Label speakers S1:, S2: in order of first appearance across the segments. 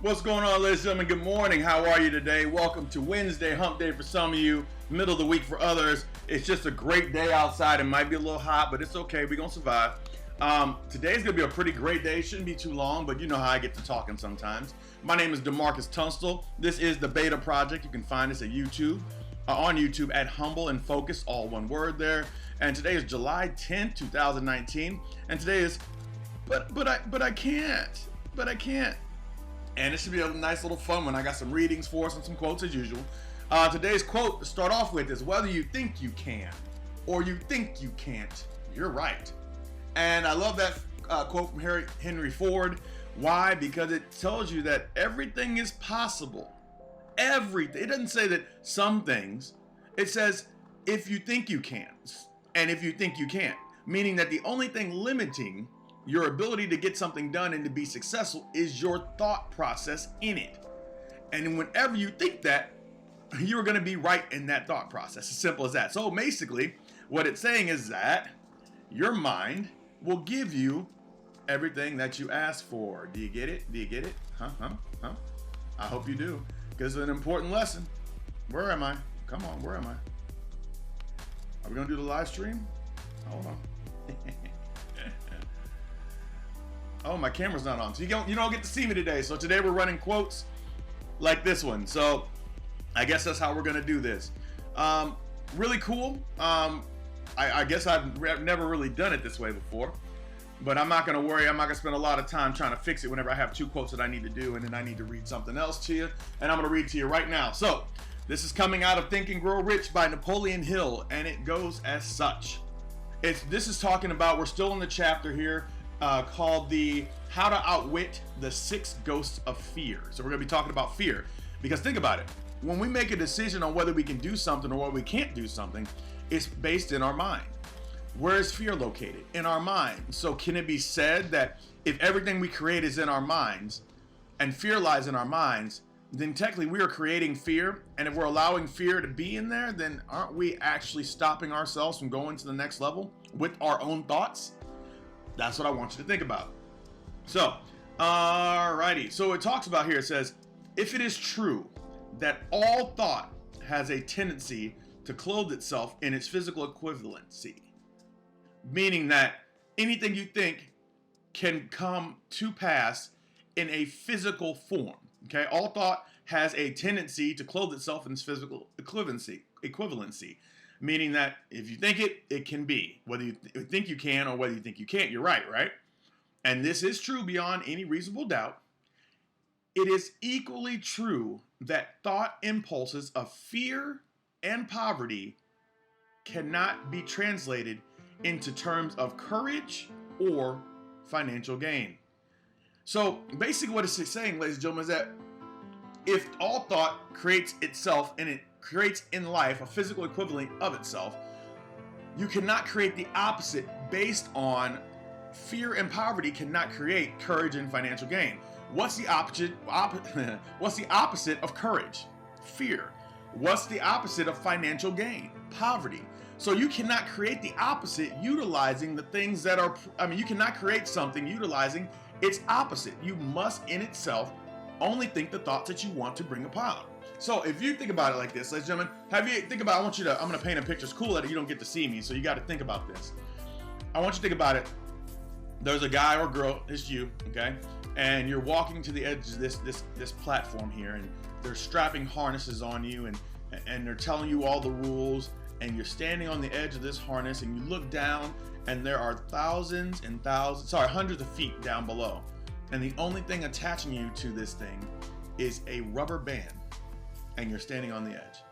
S1: What's going on, ladies and gentlemen? Good morning. How are you today? Welcome to Wednesday, hump day for some of you, middle of the week for others. It's just a great day outside. It might be a little hot, but it's okay. We're going to survive. Today's going to be a pretty great day. Shouldn't be too long, but you know how I get to talking sometimes. My name is DeMarcus Tunstall. This is the Beta Project. You can find us at YouTube, on YouTube at Humble and Focus, all one word there. And today is July 10th, 2019. And today is, but I can't. And it should be a nice little fun one. I got some readings for us and some quotes as usual. Today's quote to start off with is, whether you think you can or you think you can't, you're right. And I love that quote from Henry Ford. Why? Because it tells you that everything is possible. Everything. It doesn't say that some things. It says if you think you can and if you think you can't. Meaning that the only thing limiting your ability to get something done and to be successful is your thought process in it. And whenever you think that, you're going to be right in that thought process. As simple as that. So basically, what it's saying is that your mind will give you everything that you ask for. Do you get it? Do you get it? Huh? I hope you do. Because it's an important lesson. Where am I? Come on, where am I? Are we going to do the live stream? Hold on. Oh, my camera's not on, so you don't get to see me today. So today we're running quotes like this one. So I guess that's how we're gonna do this. Really cool. I guess I've never really done it this way before, but I'm not gonna worry. I'm not gonna spend a lot of time trying to fix it whenever I have two quotes that I need to do, and then I need to read something else to you, and I'm gonna read to you right now. So this is coming out of Think and Grow Rich by Napoleon Hill, and it goes as such. This is talking about, we're still in the chapter here, called the How to Outwit the 6 Ghosts of Fear. So we're going to be talking about fear, because think about it. When we make a decision on whether we can do something or whether we can't do something, it's based in our mind. Where is fear located? In our mind. So can it be said that if everything we create is in our minds and fear lies in our minds, then technically we are creating fear, and if we're allowing fear to be in there, then aren't we actually stopping ourselves from going to the next level with our own thoughts? That's what I want you to think about. So, alrighty. So it talks about here, it says, if it is true that all thought has a tendency to clothe itself in its physical equivalency, meaning that anything you think can come to pass in a physical form. Okay, all thought has a tendency to clothe itself in its physical equivalency. Meaning that if you think it, it can be. Whether you think you can or whether you think you can't, you're right? And this is true beyond any reasonable doubt. It is equally true that thought impulses of fear and poverty cannot be translated into terms of courage or financial gain. So basically what it's saying, ladies and gentlemen, is that if all thought creates itself and it creates in life a physical equivalent of itself, you cannot create the opposite based on fear and poverty cannot create courage and financial gain. What's the opposite? What's the opposite of courage? Fear. What's the opposite of financial gain? Poverty. So you cannot create the opposite utilizing the things that are, you cannot create something utilizing its opposite. You must in itself only think the thoughts that you want to bring upon. So if you think about it like this, ladies and gentlemen, I'm going to paint a picture. It's cool that you don't get to see me, so you got to think about this. I want you to think about it. There's a guy or girl, it's you, okay? And you're walking to the edge of this platform here, and they're strapping harnesses on you, and they're telling you all the rules, and you're standing on the edge of this harness, and you look down, and there are hundreds of feet down below. And the only thing attaching you to this thing is a rubber band, and you're standing on the edge.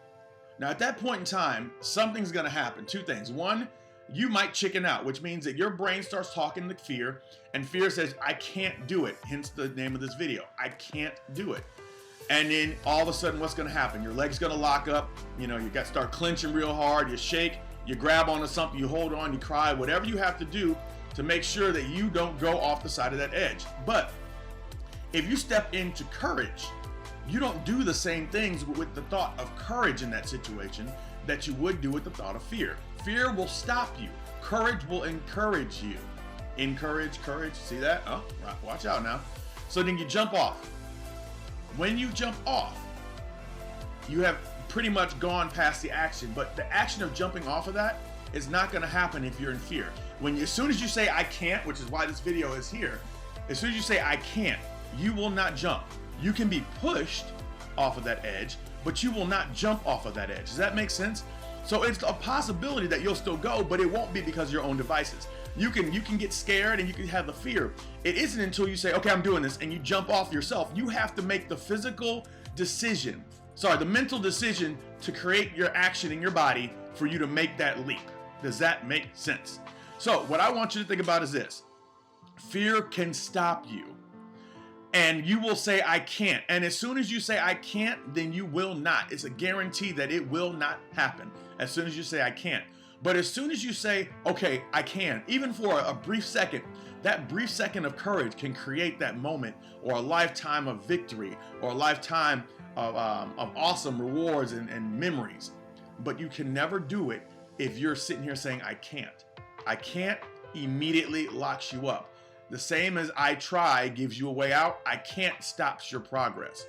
S1: Now at that point in time, something's gonna happen. Two things. One, you might chicken out, which means that your brain starts talking to fear, and fear says, I can't do it. Hence the name of this video. I can't do it. And then all of a sudden, what's gonna happen? Your leg's gonna lock up, you got to start clenching real hard, you shake, you grab onto something, you hold on, you cry, whatever you have to do to make sure that you don't go off the side of that edge. But if you step into courage, you don't do the same things with the thought of courage in that situation that you would do with the thought of fear. Fear will stop you. Courage will encourage you. Encourage, courage, see that? Oh, right. Watch out now. So then you jump off. When you jump off, you have pretty much gone past the action, but the action of jumping off of that is not going to happen if you're in fear. As soon as you say I can't, which is why this video is here, as soon as you say I can't, you will not jump. You can be pushed off of that edge, but you will not jump off of that edge. Does that make sense? So it's a possibility that you'll still go, but it won't be because of your own devices. You can get scared and you can have the fear. It isn't until you say, okay, I'm doing this, and you jump off yourself. You have to make the the mental decision to create your action in your body for you to make that leap. Does that make sense? So what I want you to think about is this. Fear can stop you. And you will say, I can't. And as soon as you say, I can't, then you will not. It's a guarantee that it will not happen as soon as you say, I can't. But as soon as you say, okay, I can, even for a brief second, that brief second of courage can create that moment or a lifetime of victory or a lifetime of awesome rewards and memories. But you can never do it if you're sitting here saying, I can't. I can't immediately locks you up. The same as I try gives you a way out, I can't stops your progress.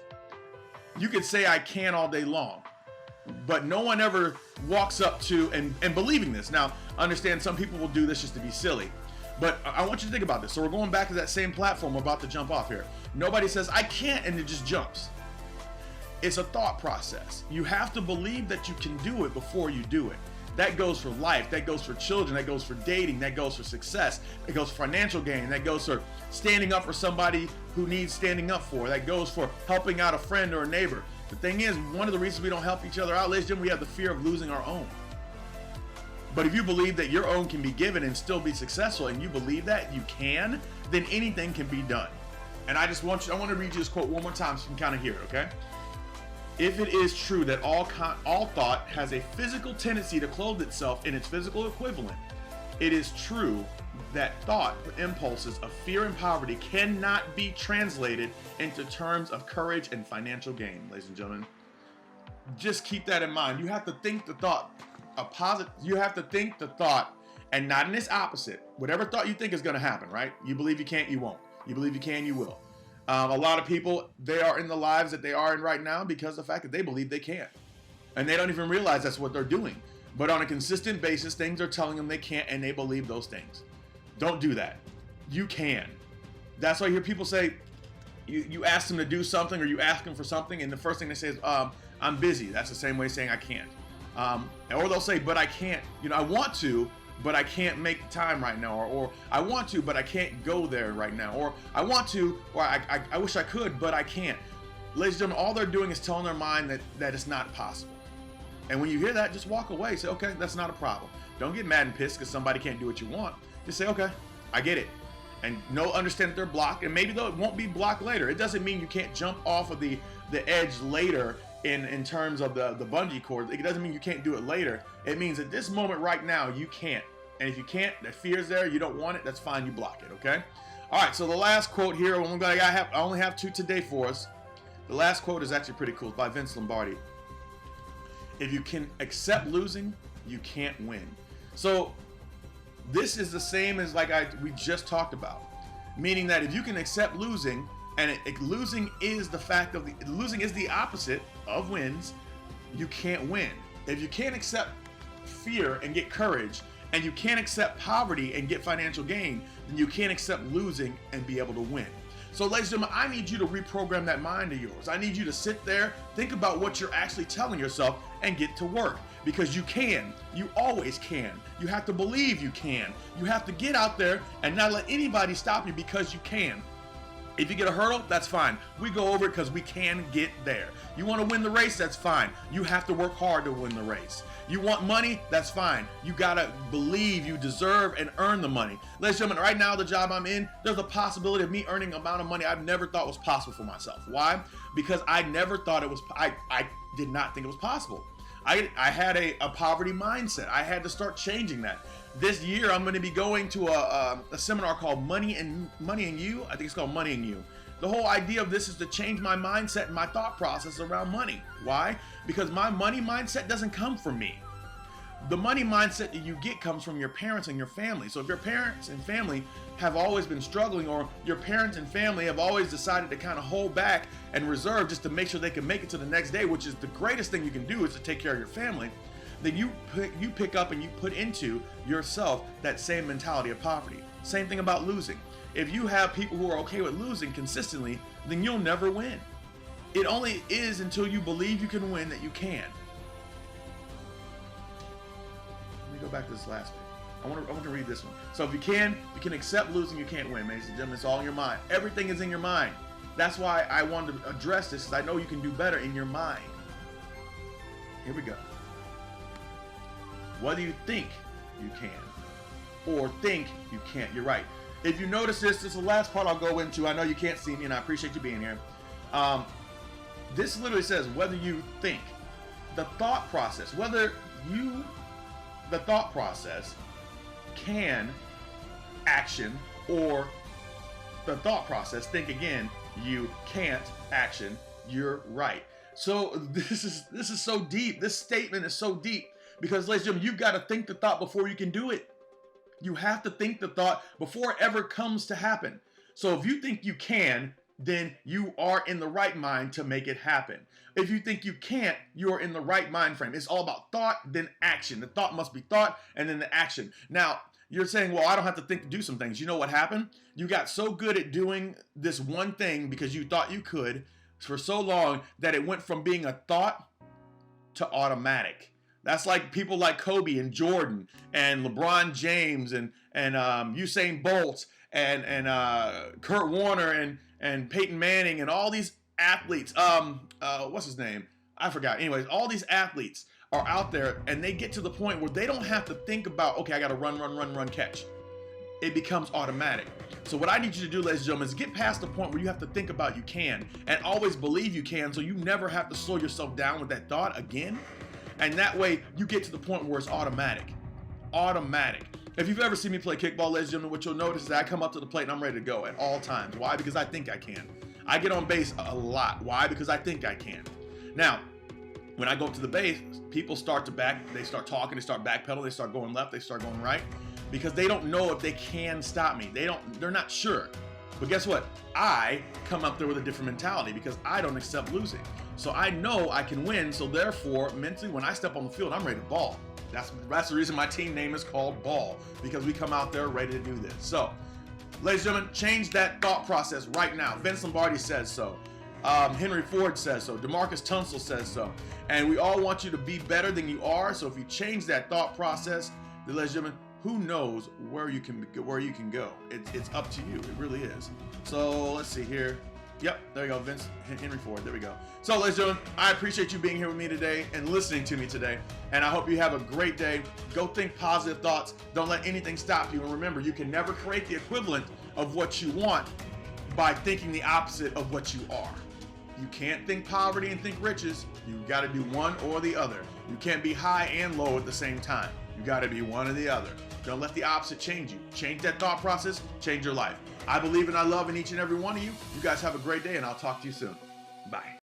S1: You could say I can all day long, but no one ever walks up to, and believing this. Now, understand some people will do this just to be silly, but I want you to think about this. So we're going back to that same platform we're about to jump off here. Nobody says, I can't, and it just jumps. It's a thought process. You have to believe that you can do it before you do it. That goes for life, that goes for children, that goes for dating, that goes for success, that goes for financial gain, that goes for standing up for somebody who needs standing up for, that goes for helping out a friend or a neighbor. The thing is, one of the reasons we don't help each other out, ladies and gentlemen, we have the fear of losing our own. But if you believe that your own can be given and still be successful, and you believe that you can, then anything can be done. And I want to read you this quote one more time so you can kind of hear it, okay? If it is true that all thought has a physical tendency to clothe itself in its physical equivalent, it is true that thought impulses of fear and poverty cannot be translated into terms of courage and financial gain, ladies and gentlemen. Just keep that in mind. You have to think the thought, you have to think the thought and not in its opposite. Whatever thought you think is going to happen, right? You believe you can't, you won't. You believe you can, you will. A lot of people, they are in the lives that they are in right now because of the fact that they believe they can't. And they don't even realize that's what they're doing. But on a consistent basis, things are telling them they can't, and they believe those things. Don't do that. You can. That's why I hear people say, you ask them to do something or you ask them for something, and the first thing they say is, I'm busy. That's the same way as saying I can't. Or they'll say, but I can't. I want to, but I can't make time right now, or I want to, but I can't go there right now, or I want to, or I wish I could, but I can't. Ladies and gentlemen, all they're doing is telling their mind that it's not possible. And when you hear that, just walk away. Say, okay, that's not a problem. Don't get mad and pissed because somebody can't do what you want. Just say, okay, I get it. And understand that they're blocked, and maybe though it won't be blocked later. It doesn't mean you can't jump off of the edge later in terms of the bungee cord. It doesn't mean you can't do it later. It means at this moment right now, you can't. And if you can't, the fear's there, you don't want it, that's fine, you block it, okay? All right, so the last quote here, I only have two today for us. The last quote is actually pretty cool. It's by Vince Lombardi. If you can accept losing, you can't win. So this is the same as we just talked about, meaning that if you can accept losing, and losing is the opposite of wins, you can't win. If you can't accept fear and get courage, and you can't accept poverty and get financial gain, then you can't accept losing and be able to win. So ladies and gentlemen, I need you to reprogram that mind of yours. I need you to sit there, think about what you're actually telling yourself, and get to work. Because you can. You always can. You have to believe you can. You have to get out there and not let anybody stop you because you can. If you get a hurdle, that's fine. We go over it because we can get there. You want to win the race, that's fine. You have to work hard to win the race. You want money, that's fine. You gotta believe you deserve and earn the money. Ladies and gentlemen, right now, the job I'm in, there's a possibility of me earning an amount of money I've never thought was possible for myself. Why? Because I never thought it was, I did not think it was possible. I had a poverty mindset. I had to start changing that. This year, I'm going to be going to a seminar called Money and You. I think it's called Money and You. The whole idea of this is to change my mindset and my thought process around money. Why? Because my money mindset doesn't come from me. The money mindset that you get comes from your parents and your family. So if your parents and family have always been struggling, or your parents and family have always decided to kind of hold back and reserve just to make sure they can make it to the next day, which is the greatest thing you can do, is to take care of your family, then you pick up and you put into yourself that same mentality of poverty. Same thing about losing. If you have people who are okay with losing consistently, then you'll never win. It only is until you believe you can win that you can. Let me go back to this last bit. I want to read this one. So if you can accept losing, you can't win, ladies and gentlemen. It's all in your mind. Everything is in your mind. That's why I wanted to address this, because I know you can do better in your mind. Here we go. Whether you think you can or think you can't, you're right. If you notice this is the last part I'll go into. I know you can't see me, and I appreciate you being here. This literally says whether you think, the thought process, the thought process, can, action, or the thought process, think again, you can't, action, you're right. So this is so deep. This statement is so deep, because, ladies and gentlemen, you've got to think the thought before you can do it. You have to think the thought before it ever comes to happen. So if you think you can, then you are in the right mind to make it happen. If you think you can't, you're in the right mind frame. It's all about thought, then action. The thought must be thought, and then the action. Now, you're saying, well, I don't have to think to do some things. You know what happened? You got so good at doing this one thing because you thought you could for so long that it went from being a thought to automatic. That's like people like Kobe and Jordan and LeBron James and Usain Bolt and Kurt Warner and Peyton Manning and all these athletes. What's his name? I forgot. Anyways, all these athletes are out there, and they get to the point where they don't have to think about, okay, I got to run, catch. It becomes automatic. So what I need you to do, ladies and gentlemen, is get past the point where you have to think about you can, and always believe you can, so you never have to slow yourself down with that thought again. And that way, you get to the point where it's automatic. Automatic. If you've ever seen me play kickball, ladies and gentlemen, what you'll notice is that I come up to the plate and I'm ready to go at all times. Why? Because I think I can. I get on base a lot. Why? Because I think I can. Now, when I go up to the base, people start to they start talking, they start backpedaling, they start going left, they start going right, because they don't know if they can stop me. They're not sure. But guess what? I come up there with a different mentality, because I don't accept losing. So I know I can win, so therefore, mentally, when I step on the field, I'm ready to ball. That's the reason my team name is called Ball, because we come out there ready to do this. So, ladies and gentlemen, change that thought process right now. Vince Lombardi says so. Henry Ford says so. DeMarcus Tunsil says so. And we all want you to be better than you are. So if you change that thought process, then, ladies and gentlemen, who knows where you can go? It's up to you. It really is. So let's see here. Yep, there you go, Vince, Henry Ford, there we go. So, ladies and gentlemen, I appreciate you being here with me today and listening to me today, and I hope you have a great day. Go think positive thoughts. Don't let anything stop you, and remember, you can never create the equivalent of what you want by thinking the opposite of what you are. You can't think poverty and think riches. You got to do one or the other. You can't be high and low at the same time. You got to be one or the other. Don't let the opposite change you. Change that thought process, change your life. I believe and I love in each and every one of you. You guys have a great day, and I'll talk to you soon. Bye.